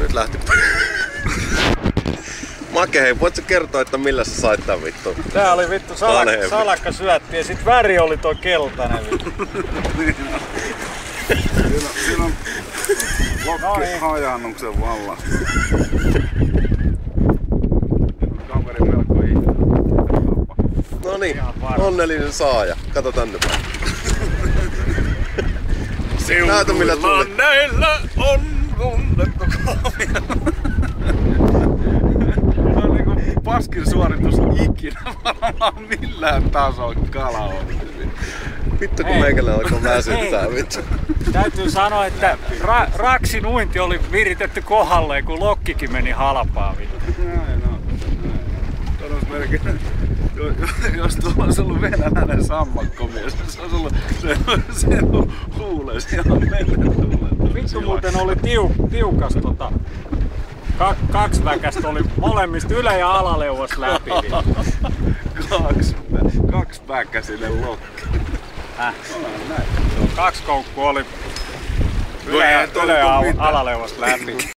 Nyt lähti. Make, hei, voitko kertoa, että millä sä sait tän vittu? Tää oli vittu salakka syötti ja sit väri oli toi keltainen vittu. Siinä on lokki hajannuksen valla. Kaveri melko ihme. Noniin, onnellinen saaja. Kato tänne päin. Näytä millä tuli. Näillä on tunnettu kaavia. Tämä on niinku paskin suoritus ikinä varmaan millään tasolla kala on. Vittu kun meikällä alkoi väsyttää vittu. Täytyy sanoa, että raksin uinti oli viritetty kohdalleen, kun lokkikin meni halpaa vittu. Näin on. Todennäköisesti jos tuolla olisi ollut venäläinen sammakkomies, se olisi ollut sen huules ihan mennyt. Vittu muuten oli tiukas kaksiväkästä oli molemmista ylä- ja alaleuvosta läpi. Kaksipäkäsinen lokki. Kaksi koukkua oli ylä- ja alaleuvosta läpi.